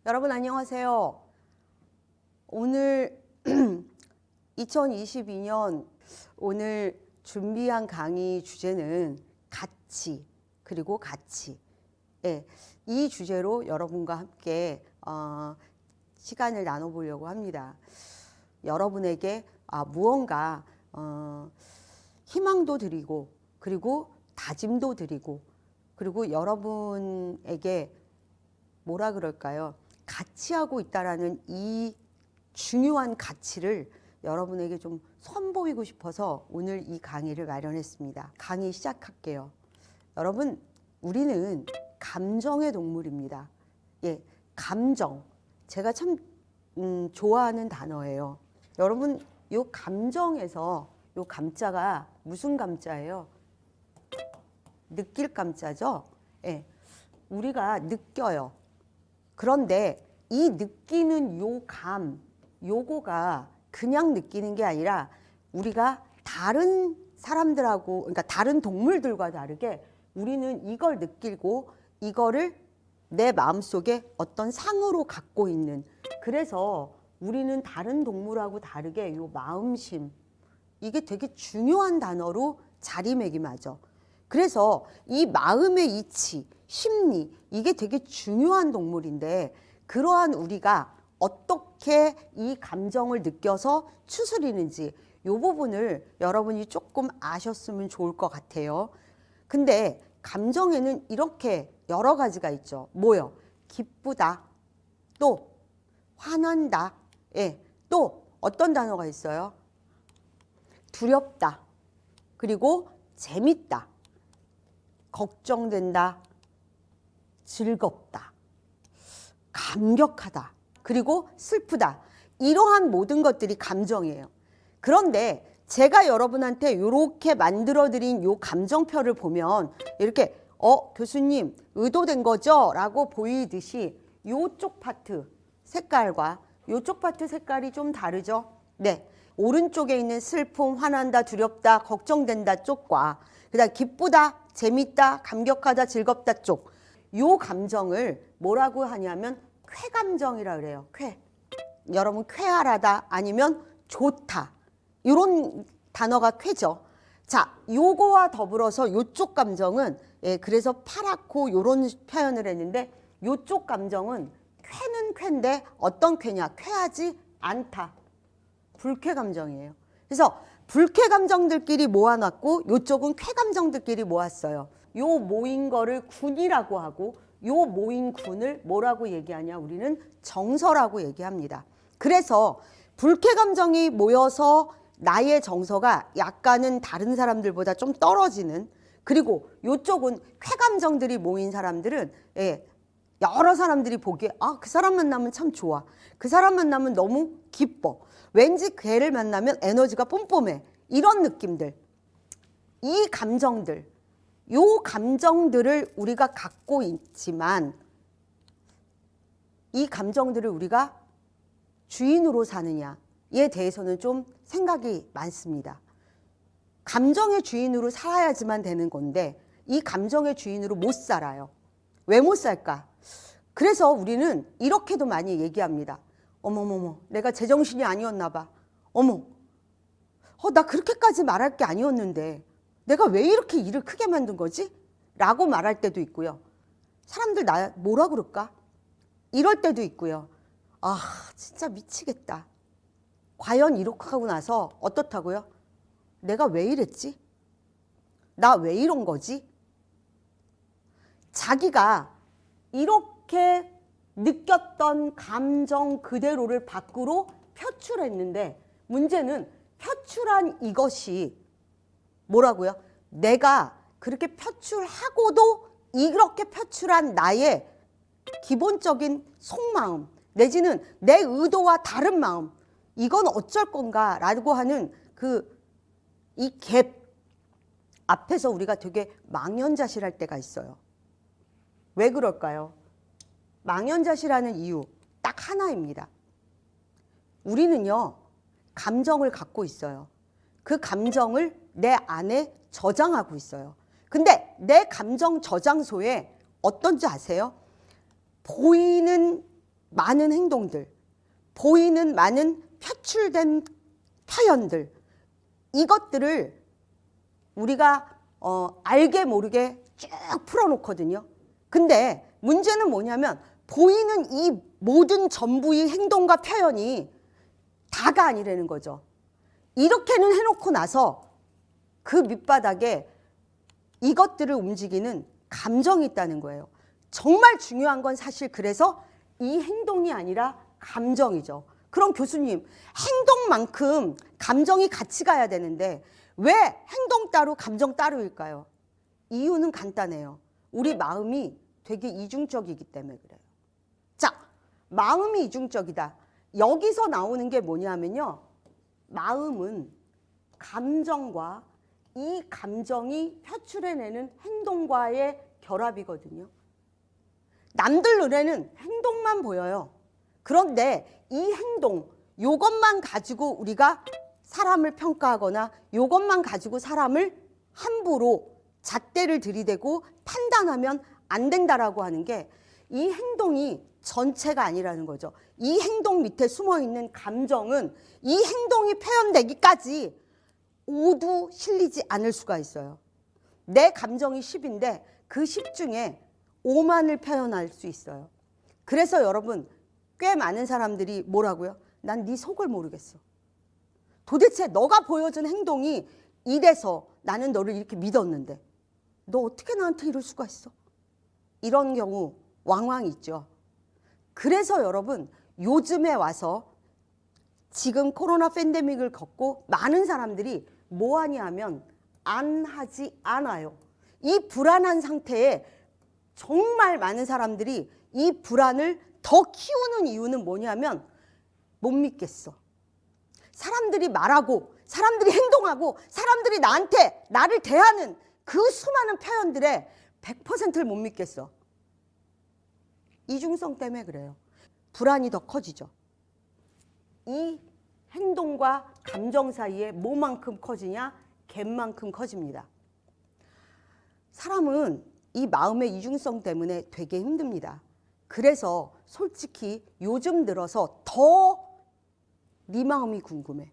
여러분 안녕하세요. 오늘 2022년 오늘 준비한 강의 주제는 가치 그리고 가치. 이 주제로 여러분과 함께 시간을 나눠보려고 합니다. 여러분에게 무언가 희망도 드리고 그리고 다짐도 드리고 그리고 여러분에게 뭐라 그럴까요? 가치하고 있다라는 이 중요한 가치를 여러분에게 좀 선보이고 싶어서 오늘 이 강의를 마련했습니다. 강의 시작할게요. 여러분, 우리는 감정의 동물입니다. 감정. 제가 참 좋아하는 단어예요. 여러분, 요 감정에서 요 감자가 무슨 감자예요? 느낄 감자죠? 우리가 느껴요. 그런데 이 느끼는 요 요거가 그냥 느끼는 게 아니라 우리가 다른 사람들하고, 그러니까 다른 동물들과 다르게 우리는 이걸 느끼고 이거를 내 마음속에 어떤 상으로 갖고 있는, 그래서 우리는 다른 동물하고 다르게 요 마음심, 이게 되게 중요한 단어로 자리매김하죠. 그래서 이 마음의 이치, 심리, 이게 되게 중요한 동물인데, 그러한 우리가 어떻게 이 감정을 느껴서 추스리는지 이 부분을 여러분이 조금 아셨으면 좋을 것 같아요. 근데 감정에는 이렇게 여러 가지가 있죠. 뭐요? 기쁘다, 또 화난다, 또 어떤 단어가 있어요? 두렵다, 그리고 재밌다, 걱정된다, 즐겁다, 감격하다, 그리고 슬프다. 이러한 모든 것들이 감정이에요. 그런데 제가 여러분한테 이렇게 만들어드린 요 감정표를 보면 이렇게 교수님 의도된 거죠? 라고 보이듯이 요쪽 파트 색깔과 요쪽 파트 색깔이 좀 다르죠? 오른쪽에 있는 슬픔, 화난다, 두렵다, 걱정된다 쪽과 그다음 기쁘다, 재밌다, 감격하다, 즐겁다 쪽, 요 감정을 뭐라고 하냐면 쾌감정이라 그래요. 여러분 쾌활하다 아니면 좋다, 이런 단어가 쾌죠. 자, 요거와 더불어서 요쪽 감정은 그래서 파랗고 요런 표현을 했는데, 요쪽 감정은 쾌는 쾌인데 어떤 쾌냐? 쾌하지 않다, 불쾌 감정이에요. 그래서 불쾌 감정들끼리 모아놨고 요쪽은 쾌 감정들끼리 모았어요. 요 모인 거를 군이라고 하고 요 모인 군을 뭐라고 얘기하냐? 우리는 정서라고 얘기합니다. 그래서 불쾌 감정이 모여서 나의 정서가 약간은 다른 사람들보다 좀 떨어지는, 그리고 요쪽은 쾌 감정들이 모인 사람들은 여러 사람들이 보기에 그 사람 만나면 참 좋아, 그 사람 만나면 너무 기뻐, 왠지 걔를 만나면 에너지가 뿜뿜해, 이런 느낌들, 이 감정들, 요 감정들을 우리가 갖고 있지만 이 감정들을 우리가 주인으로 사느냐에 대해서는 좀 생각이 많습니다. 감정의 주인으로 살아야지만 되는 건데 이 감정의 주인으로 못 살아요. 왜 못 살까? 그래서 우리는 이렇게도 많이 얘기합니다. 어머머머, 내가 제정신이 아니었나 봐. 어머, 나 그렇게까지 말할 게 아니었는데 내가 왜 이렇게 일을 크게 만든 거지? 라고 말할 때도 있고요. 사람들 나 뭐라 그럴까? 이럴 때도 있고요. 진짜 미치겠다. 과연 이렇게 하고 나서 어떻다고요? 내가 왜 이랬지? 나 왜 이런 거지? 자기가 이렇게 느꼈던 감정 그대로를 밖으로 표출했는데, 문제는 표출한 이것이 뭐라고요? 내가 그렇게 표출하고도 이렇게 표출한 나의 기본적인 속마음 내지는 내 의도와 다른 마음, 이건 어쩔 건가 라고 하는 이 갭 앞에서 우리가 되게 망연자실할 때가 있어요. 왜 그럴까요? 망연자실하는 이유 딱 하나입니다. 우리는요, 감정을 갖고 있어요. 그 감정을 내 안에 저장하고 있어요. 근데 내 감정 저장소에 어떤지 아세요? 보이는 많은 행동들, 보이는 많은 표출된 표현들, 이것들을 우리가 알게 모르게 쭉 풀어놓거든요. 근데 문제는 뭐냐면 보이는 이 모든 전부의 행동과 표현이 다가 아니라는 거죠. 이렇게는 해놓고 나서 그 밑바닥에 이것들을 움직이는 감정이 있다는 거예요. 정말 중요한 건 사실 그래서 이 행동이 아니라 감정이죠. 그럼 교수님, 행동만큼 감정이 같이 가야 되는데 왜 행동 따로 감정 따로일까요? 이유는 간단해요. 우리 마음이 되게 이중적이기 때문에 그래요. 자, 마음이 이중적이다. 여기서 나오는 게 뭐냐면요. 마음은 감정과 이 감정이 표출해내는 행동과의 결합이거든요. 남들 눈에는 행동만 보여요. 그런데 이 행동, 요것만 가지고 우리가 사람을 평가하거나 요것만 가지고 사람을 함부로 잣대를 들이대고 판단하면 안 된다라고 하는 게 이 행동이 전체가 아니라는 거죠. 이 행동 밑에 숨어있는 감정은 이 행동이 표현되기까지 모두 실리지 않을 수가 있어요. 내 감정이 10인데 그 10 중에 5만을 표현할 수 있어요. 그래서 여러분 꽤 많은 사람들이 뭐라고요? 난 네 속을 모르겠어. 도대체 너가 보여준 행동이 이래서 나는 너를 이렇게 믿었는데 너 어떻게 나한테 이럴 수가 있어? 이런 경우 왕왕 있죠. 그래서 여러분 요즘에 와서 지금 코로나 팬데믹을 겪고 많은 사람들이 뭐 하냐 하면 안 하지 않아요. 이 불안한 상태에 정말 많은 사람들이 이 불안을 더 키우는 이유는 뭐냐면 못 믿겠어. 사람들이 말하고 사람들이 행동하고 사람들이 나를 대하는 그 수많은 표현들에 100%를 못 믿겠어. 이중성 때문에 그래요. 불안이 더 커지죠. 이 행동과 감정 사이에 뭐만큼 커지냐? 갭만큼 커집니다. 사람은 이 마음의 이중성 때문에 되게 힘듭니다. 그래서 솔직히 요즘 들어서 더 네 마음이 궁금해.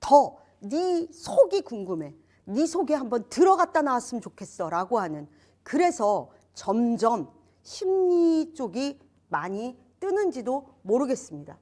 더 네 속이 궁금해. 네 속에 한번 들어갔다 나왔으면 좋겠어 라고 하는, 그래서 점점 심리 쪽이 많이 뜨는지도 모르겠습니다.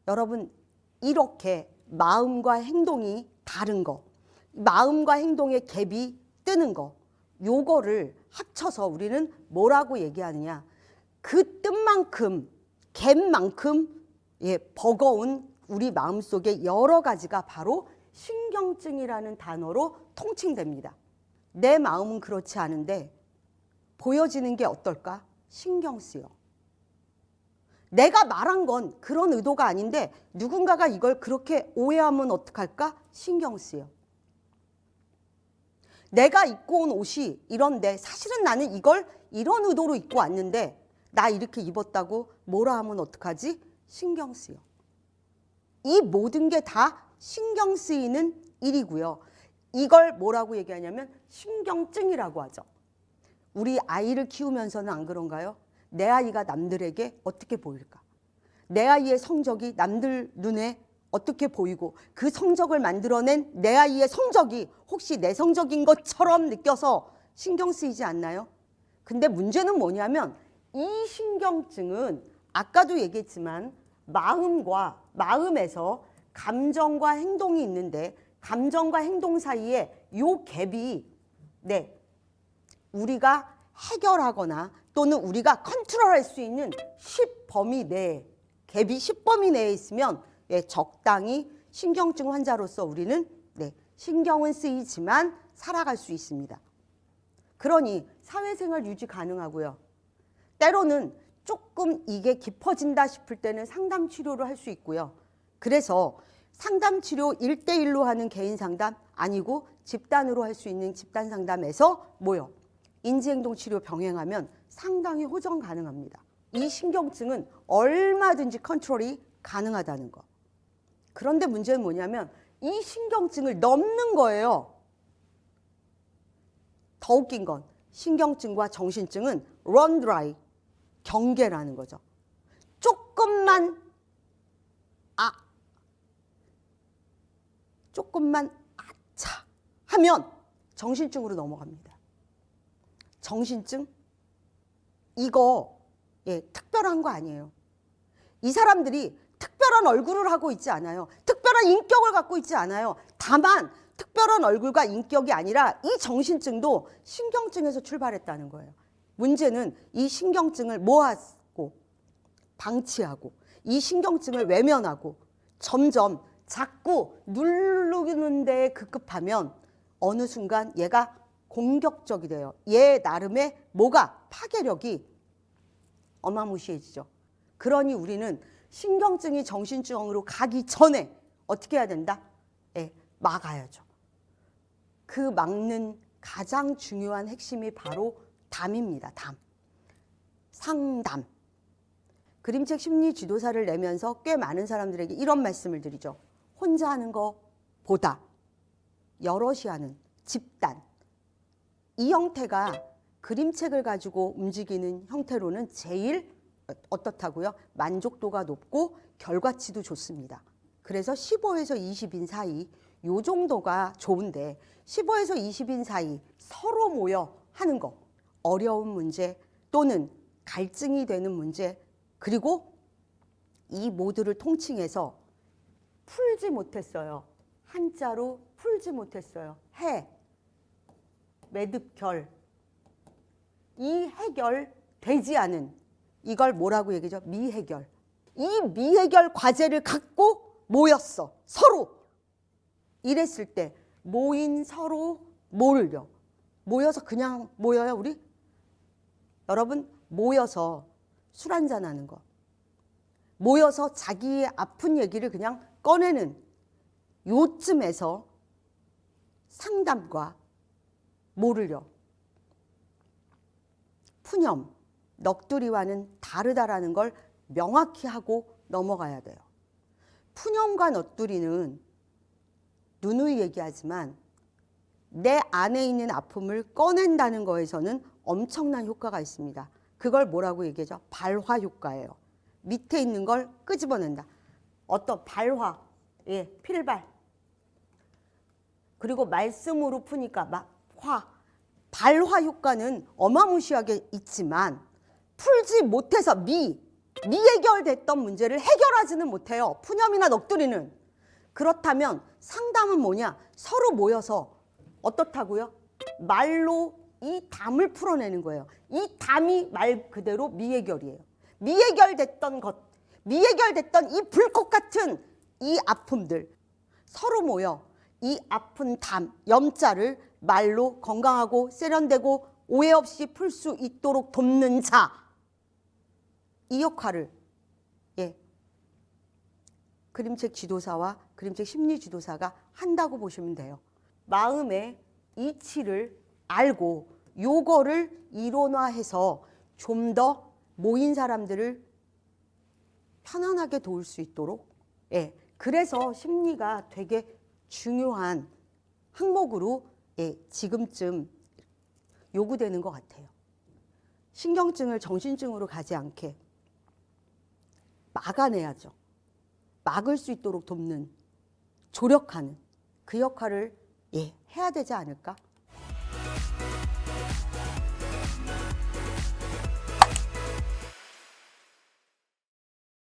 여러분, 이렇게 마음과 행동이 다른 거, 마음과 행동의 갭이 뜨는 거, 요거를 합쳐서 우리는 뭐라고 얘기하느냐, 그 뜻만큼 갭만큼 버거운 우리 마음속에 여러 가지가 바로 신경증이라는 단어로 통칭됩니다. 내 마음은 그렇지 않은데 보여지는 게 어떨까? 신경 쓰여. 내가 말한 건 그런 의도가 아닌데 누군가가 이걸 그렇게 오해하면 어떡할까? 신경 쓰여. 내가 입고 온 옷이 이런데 사실은 나는 이걸 이런 의도로 입고 왔는데 나 이렇게 입었다고 뭐라 하면 어떡하지? 신경 쓰여. 이 모든 게 다 신경 쓰이는 일이고요. 이걸 뭐라고 얘기하냐면 신경증이라고 하죠. 우리 아이를 키우면서는 안 그런가요? 내 아이가 남들에게 어떻게 보일까? 내 아이의 성적이 남들 눈에 어떻게 보이고 그 성적을 만들어낸 내 아이의 성적이 혹시 내 성적인 것처럼 느껴서 신경 쓰이지 않나요? 근데 문제는 뭐냐면 이 신경증은 아까도 얘기했지만 마음에서 감정과 행동이 있는데 감정과 행동 사이에 요 갭이 우리가 해결하거나 또는 우리가 컨트롤할 수 있는 10범위 내에, 갭이 10범위 내에 있으면 적당히 신경증 환자로서 우리는 신경은 쓰이지만 살아갈 수 있습니다. 그러니 사회생활 유지 가능하고요. 때로는 조금 이게 깊어진다 싶을 때는 상담 치료를 할 수 있고요. 그래서 상담 치료 1대1로 하는 개인 상담 아니고 집단으로 할 수 있는 집단 상담에서 인지행동 치료 병행하면 상당히 호전 가능합니다. 이 신경증은 얼마든지 컨트롤이 가능하다는 거. 그런데 문제는 뭐냐면 이 신경증을 넘는 거예요. 더 웃긴 건 신경증과 정신증은 run dry, 경계라는 거죠. 조금만 아차 하면 정신증으로 넘어갑니다. 정신증? 이거 특별한 거 아니에요. 이 사람들이 특별한 얼굴을 하고 있지 않아요. 특별한 인격을 갖고 있지 않아요. 다만 특별한 얼굴과 인격이 아니라 이 정신증도 신경증에서 출발했다는 거예요. 문제는 이 신경증을 뭐하고 방치하고 이 신경증을 외면하고 점점 자꾸 누르는 데 급급하면 어느 순간 얘가 공격적이 돼요. 얘 나름의 뭐가 파괴력이 어마무시해지죠. 그러니 우리는 신경증이 정신증으로 가기 전에 어떻게 해야 된다? 막아야죠. 그 막는 가장 중요한 핵심이 바로 담입니다. 담. 상담. 그림책 심리 지도사를 내면서 꽤 많은 사람들에게 이런 말씀을 드리죠. 혼자 하는 것보다 여럿이 하는 집단. 이 형태가 그림책을 가지고 움직이는 형태로는 제일 어떻다고요? 만족도가 높고 결과치도 좋습니다. 그래서 15에서 20인 사이 요 정도가 좋은데 15에서 20인 사이 서로 모여 하는 거, 어려운 문제 또는 갈증이 되는 문제, 그리고 이 모두를 통칭해서 풀지 못했어요. 한자로 풀지 못했어요. 매듭결. 이 해결되지 않은 이걸 뭐라고 얘기죠? 미해결. 이 미해결 과제를 갖고 모였어. 서로. 이랬을 때 모인 서로 모를요. 모여서 그냥 모여요, 우리? 여러분, 모여서 술 한잔 하는 거. 모여서 자기의 아픈 얘기를 그냥 꺼내는 요쯤에서 상담과 모를요. 푸념, 넋두리와는 다르다라는 걸 명확히 하고 넘어가야 돼요. 푸념과 넋두리는 누누이 얘기하지만 내 안에 있는 아픔을 꺼낸다는 거에서는 엄청난 효과가 있습니다. 그걸 뭐라고 얘기하죠? 발화 효과예요. 밑에 있는 걸 끄집어낸다. 어떤 발화, 필발. 그리고 말씀으로 푸니까 발화 효과는 어마무시하게 있지만 풀지 못해서 미해결됐던 문제를 해결하지는 못해요. 푸념이나 넋두리는. 그렇다면 상담은 뭐냐? 서로 모여서 어떻다고요? 말로 이 담을 풀어내는 거예요. 이 담이 말 그대로 미해결이에요. 미해결됐던 것, 미해결됐던 이 불꽃 같은 이 아픔들 서로 모여 이 아픈 담, 염자를 말로 건강하고 세련되고 오해 없이 풀 수 있도록 돕는 자. 이 역할을 그림책 지도사와 그림책 심리 지도사가 한다고 보시면 돼요. 마음의 이치를 알고 요거를 이론화해서 좀 더 모인 사람들을 편안하게 도울 수 있도록 그래서 심리가 되게 중요한 항목으로 지금쯤 요구되는 것 같아요. 신경증을 정신증으로 가지 않게 막아내야죠. 막을 수 있도록 돕는, 조력하는 그 역할을 해야 되지 않을까?